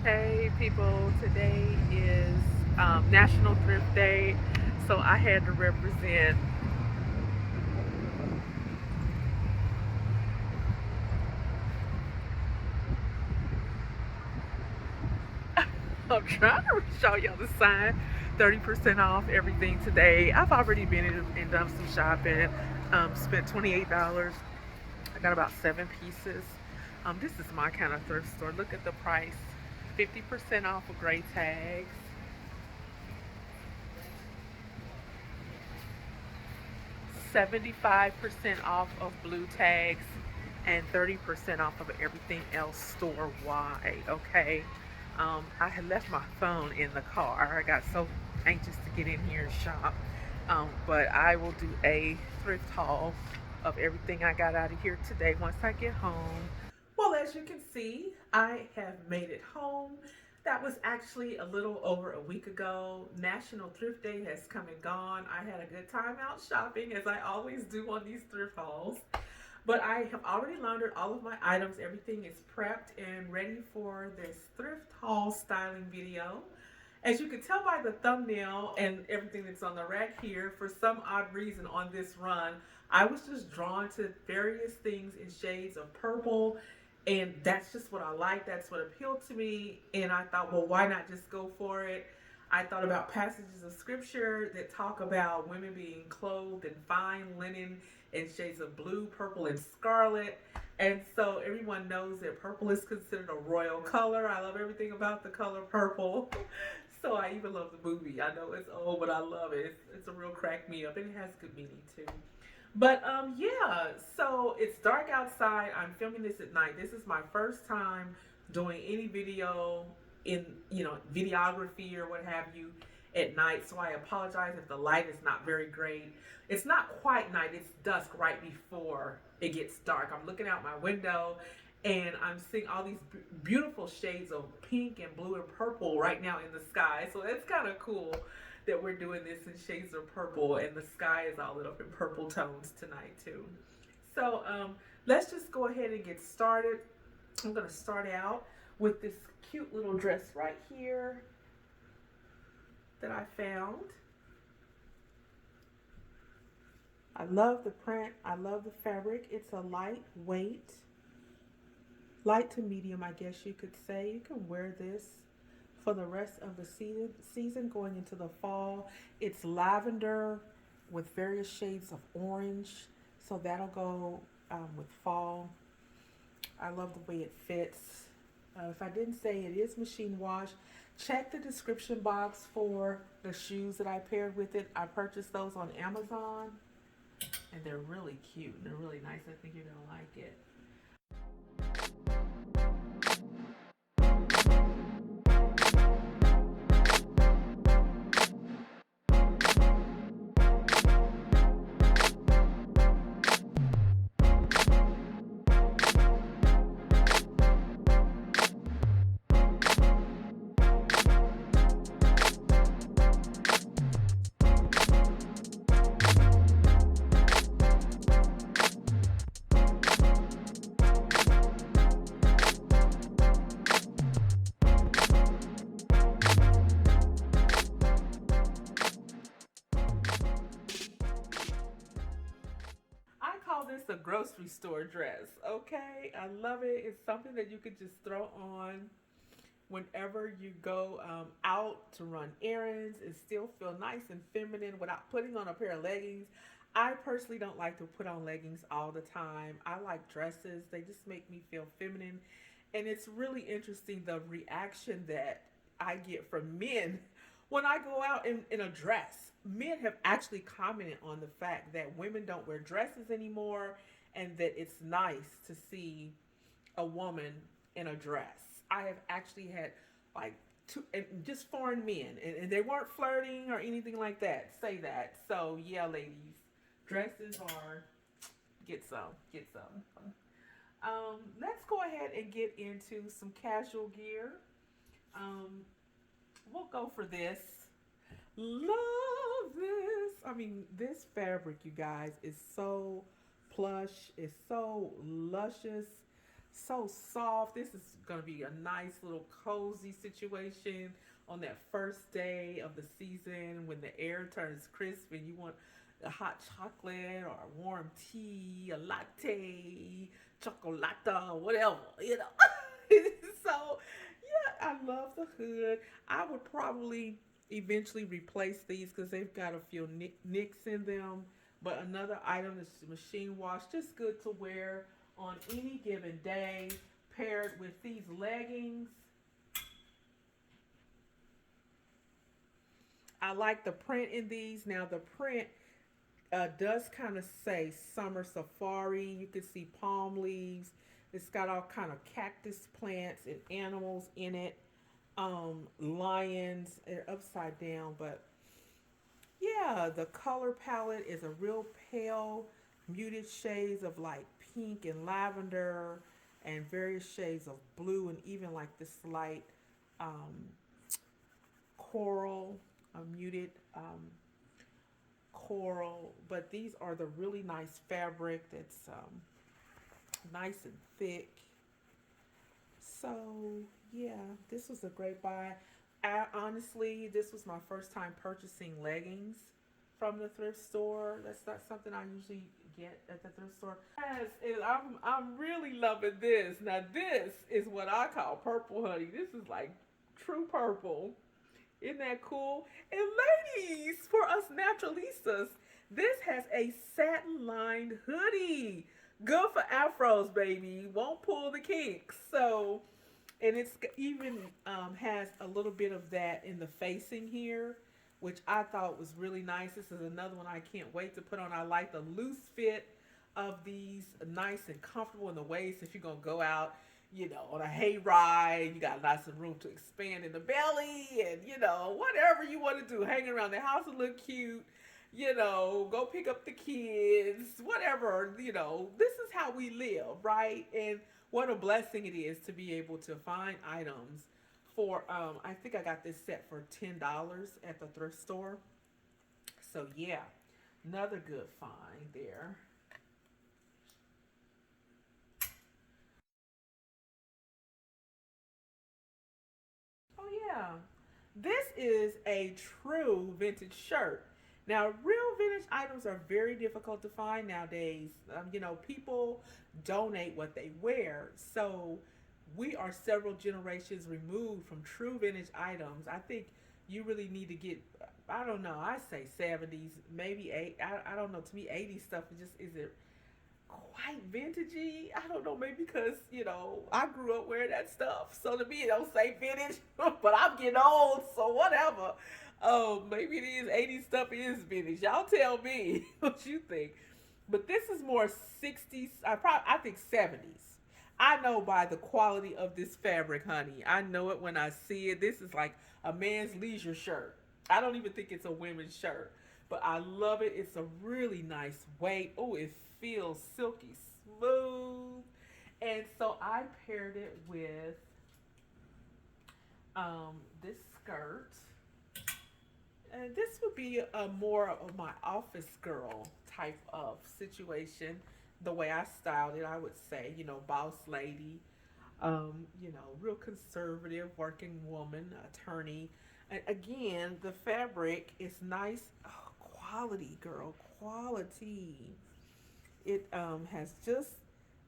Hey people, today is National Thrift Day, so I had to represent. I'm trying to show y'all the sign, 30% off everything today. I've already been in and done some shopping, spent $28. I got about 7 pieces. This is my kind of thrift store. Look at the price, 50% off of gray tags, 75% off of blue tags, and 30% off of everything else store wide. Okay. I had left my phone in the car. I got so anxious to get in here and shop. But I will do a thrift haul of everything I got out of here today once I get home. Well, as you can see, I have made it home. That was actually a little over a week ago. National Thrift Day has come and gone. I had a good time out shopping, as I always do on these thrift hauls. But I have already laundered all of my items. Everything is prepped and ready for this thrift haul styling video. As you can tell by the thumbnail and everything that's on the rack here, for some odd reason on this run, I was just drawn to various things in shades of purple, and that's just what I like. That's what appealed to me, and I thought, well, why not just go for it? I thought about passages of scripture that talk about women being clothed in fine linen in shades of blue, purple, and scarlet. And so everyone knows that purple is considered a royal color. I love everything about the color purple. So I even love the movie. I know it's old, but I love it. It's a real crack me up, and it has good meaning too. But yeah. So it's dark outside. I'm filming this at night. This is my first time doing any video in videography or what have you at night. So I apologize if the light is not very great. It's not quite night. It's dusk right before it gets dark. I'm looking out my window and I'm seeing all these beautiful shades of pink and blue and purple right now in the sky. So it's kind of cool that we're doing this in shades of purple, and the sky is all lit up in purple tones tonight too. So let's just go ahead and get started. I'm gonna start out with this cute little dress right here that I found. I love the print. I love the fabric. It's a lightweight, light to medium, I guess you could say. You can wear this for the rest of the season going into the fall. It's lavender with various shades of orange, so that'll go with fall. I love the way it fits. If I didn't say, it is machine wash. Check the description box for the shoes that I paired with it. I purchased those on Amazon, and they're really cute. They're really nice. I think you're gonna like it. I call this a grocery store dress, okay? I love it. It's something that you could just throw on whenever you go out to run errands and still feel nice and feminine without putting on a pair of leggings. I personally don't like to put on leggings all the time. I like dresses, they just make me feel feminine. And it's really interesting the reaction that I get from men when I go out in a dress. Men have actually commented on the fact that women don't wear dresses anymore and that it's nice to see a woman in a dress. I have actually had like two, and just foreign men, and they weren't flirting or anything like that. Say that. So yeah, ladies, dresses are get some. Let's go ahead and get into some casual gear. Um, we'll go for this. Love this. I mean, this fabric, you guys, is so plush. It's so luscious. So soft. This is going to be a nice little cozy situation on that first day of the season when the air turns crisp and you want a hot chocolate or a warm tea, a latte, chocolata, whatever, you know. So, yeah, I love the hood. I would probably eventually replace these because they've got a few nicks in them. But another item is machine wash, just good to wear on any given day, paired with these leggings. I like the print in these. Now the print does kind of say summer safari. You can see palm leaves. It's got all kind of cactus plants and animals in it. Lions. They're upside down, but yeah, the color palette is a real pale, muted shades of like pink and lavender, and various shades of blue, and even like this light um, coral, a muted coral. But these are the really nice fabric that's nice and thick. So yeah, this was a great buy. Honestly, this was my first time purchasing leggings from the thrift store. That's not something I usually get at the thrift store. Yes, and I'm really loving this. Now this is what I call purple, honey. This is like true purple. Isn't that cool? And ladies, for us naturalistas, this has a satin lined hoodie. Good for afros, baby. Won't pull the kinks. So, and it's even has a little bit of that in the facing here, which I thought was really nice. This is another one I can't wait to put on. I like the loose fit of these, nice and comfortable in the waist. If you're gonna go out, on a hayride, you got lots of room to expand in the belly, and whatever you want to do, hanging around the house and look cute. Go pick up the kids, whatever. This is how we live, right? And what a blessing it is to be able to find items for I think I got this set for $10 at the thrift store. So yeah, another good find there. Oh yeah, this is a true vintage shirt. Now, real vintage items are very difficult to find nowadays. People donate what they wear, so we are several generations removed from true vintage items. I think you really need to get. I don't know. I say 70s, maybe eight. I don't know. To me, 80s stuff just isn't quite vintagey. I don't know, maybe because I grew up wearing that stuff, so to me it don't say vintage. But I'm getting old, so whatever. Oh, maybe it is 80s stuff is vintage. Y'all tell me what you think. But this is more 60s. I think 70s. I know by the quality of this fabric, honey. I know it when I see it. This is like a man's leisure shirt. I don't even think it's a women's shirt, but I love it. It's a really nice weight. Oh, it feels silky smooth. And so I paired it with this skirt. And this would be a more of my office girl type of situation. The way I styled it, I would say, boss lady, real conservative working woman, attorney. And again, the fabric is nice. Oh, quality, girl, quality. It has just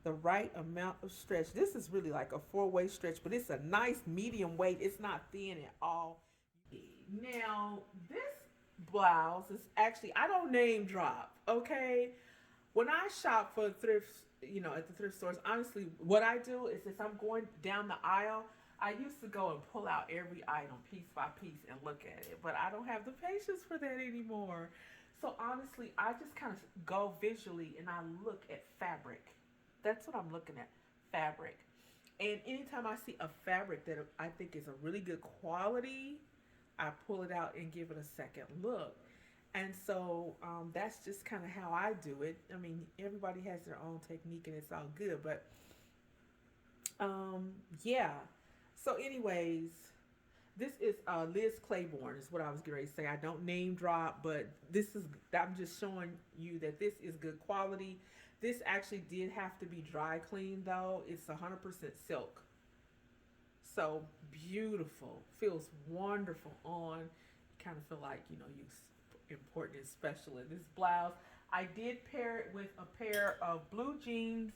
the right amount of stretch. This is really like a four-way stretch, but it's a nice medium weight. It's not thin at all. Now, this blouse is actually, I don't name drop, okay? When I shop for thrift, at the thrift stores, honestly, what I do is if I'm going down the aisle, I used to go and pull out every item piece by piece and look at it, but I don't have the patience for that anymore. So honestly, I just kind of go visually and I look at fabric. That's what I'm looking at, fabric. And anytime I see a fabric that I think is a really good quality, I pull it out and give it a second look. And so that's just kind of how I do it. I mean, everybody has their own technique and it's all good. But yeah. So, anyways, this is Liz Claiborne, is what I was going to say. I don't name drop, but I'm just showing you that this is good quality. This actually did have to be dry cleaned though. It's 100% silk. So beautiful. Feels wonderful on. You kind of feel like, you important and special in this blouse. I did pair it with a pair of blue jeans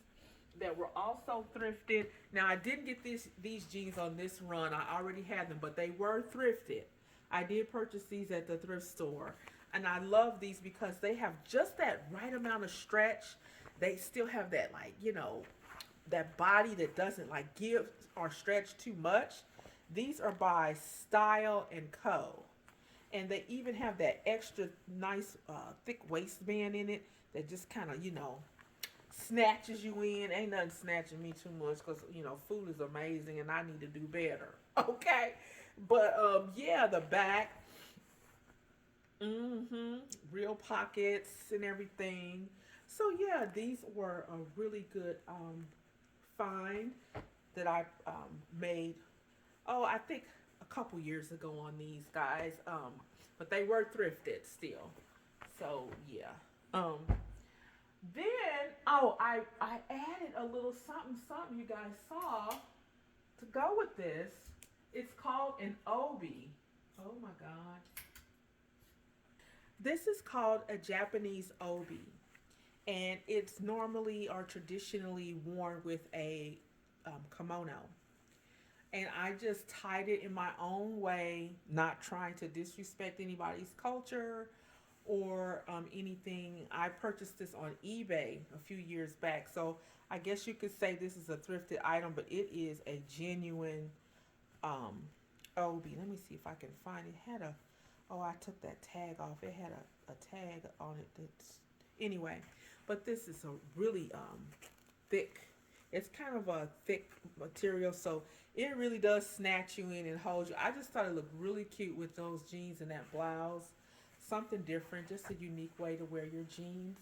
that were also thrifted. Now I didn't get these jeans on this run. I already had them, but they were thrifted. I did purchase these at the thrift store. And I love these because they have just that right amount of stretch. They still have that, like, that body that doesn't like give or stretch too much. These are by Style and Co. And they even have that extra nice thick waistband in it that just kind of, snatches you in. Ain't nothing snatching me too much because, food is amazing and I need to do better. Okay. But yeah, the back, real pockets and everything. So yeah, these were a really good find that I made. Oh, I think a couple years ago on these guys. But they were thrifted still. So yeah. Um, then I added a little something something you guys saw to go with this. It's called an obi. Oh my god. This is called a Japanese obi, and it's normally or traditionally worn with a kimono. And I just tied it in my own way, not trying to disrespect anybody's culture or anything. I purchased this on eBay a few years back, so I guess you could say this is a thrifted item, but it is a genuine um, obi. Let me see if I can find it. It had a oh, I took that tag off. It had a tag on it that's anyway. But this is a really thick. It's kind of a thick material, so it really does snatch you in and hold you. I just thought it looked really cute with those jeans and that blouse. Something different, just a unique way to wear your jeans.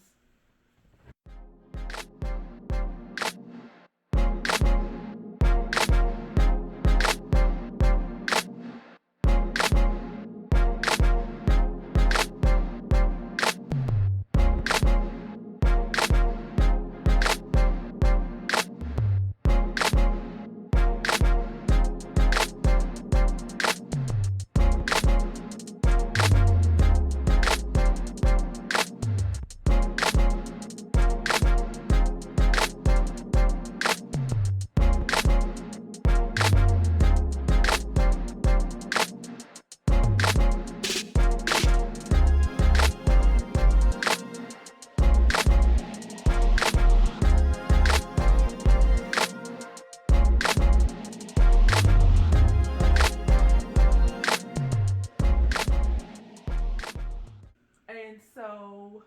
And so,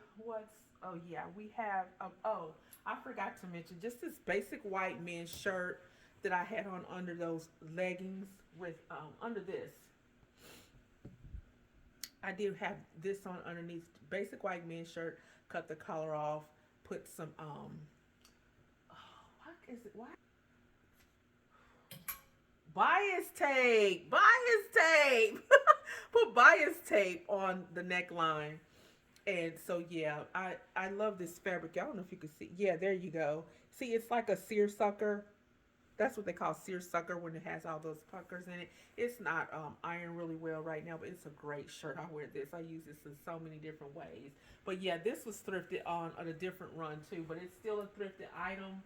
oh yeah, we have, oh, I forgot to mention just this basic white men's shirt that I had on under those leggings with, under this. I did have this on underneath, basic white men's shirt, cut the collar off, put some, oh, what is it? Why? Bias tape, put bias tape on the neckline. And so yeah, I love this fabric. I don't know if you can see. Yeah, there you go. See, it's like a seersucker. That's what they call seersucker when it has all those puckers in it. It's not ironed really well right now, but it's a great shirt. I wear this. I use this in so many different ways. But yeah, this was thrifted on a different run too, but it's still a thrifted item.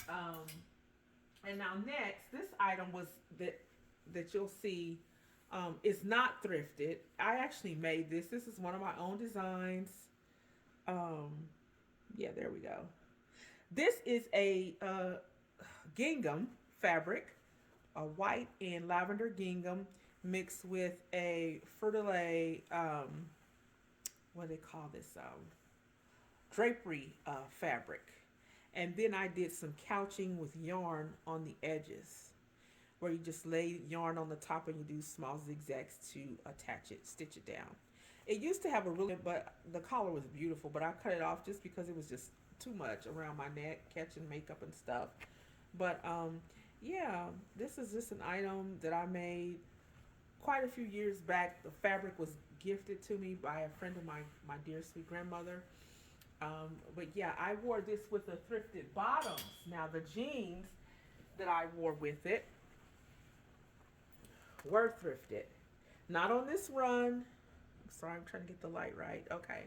Um, and now next, this item was that you'll see is not thrifted. I actually made this. This is one of my own designs. Um, yeah, there we go. This is a gingham fabric, a white and lavender gingham mixed with a fritelli, what do they call this? Drapery fabric. And then I did some couching with yarn on the edges, where you just lay yarn on the top and you do small zigzags to attach it, stitch it down. It used to have a really, but the collar was beautiful, but I cut it off just because it was just too much around my neck, catching makeup and stuff. But yeah, this is just an item that I made quite a few years back. The fabric was gifted to me by a friend of my dear sweet grandmother. But yeah, I wore this with the thrifted bottoms. Now the jeans that I wore with it were thrifted. Not on this run. I'm sorry, I'm trying to get the light right. Okay.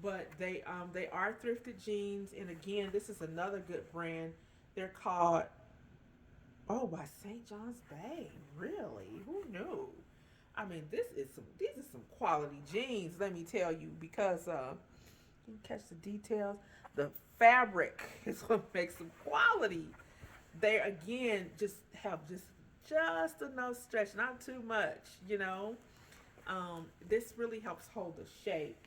But they are thrifted jeans, and again, this is another good brand. They're called by St. John's Bay. Really? Who knew? I mean, these are some quality jeans, let me tell you, because you can catch the details. The fabric is what makes them quality. They again just have just enough stretch, not too much, you know. This really helps hold the shape.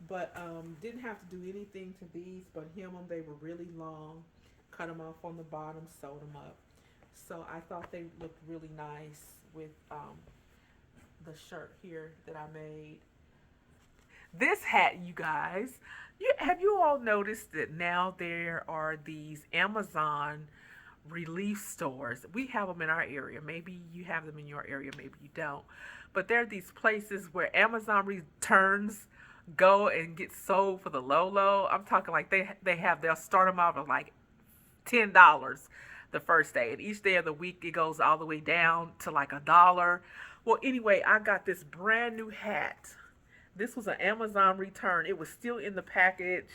But didn't have to do anything to these but hem them. They were really long. Cut them off on the bottom, sewed them up. So I thought they looked really nice with the shirt here that I made. This hat, you guys, have you all noticed that now there are these Amazon relief stores? We have them in our area. Maybe you have them in your area, maybe you don't. But there are these places where Amazon returns go and get sold for the low low. I'm talking like they'll start them off at like $10 the first day, and each day of the week it goes all the way down to like $1. Well, anyway, I got this brand new hat. This was an Amazon return. It was still in the package.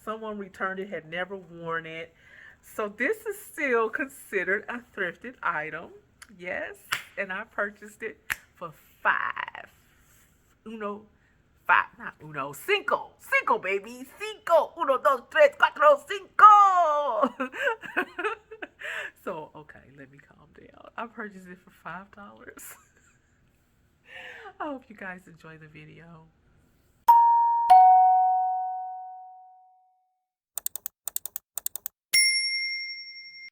Someone returned it, had never worn it. So this is still considered a thrifted item. Yes, and I purchased it for five. Uno, five, not uno, cinco. Cinco, baby. Cinco. Uno, dos, tres, cuatro, cinco. So, okay, let me calm down. I purchased it for $5. I hope you guys enjoy the video.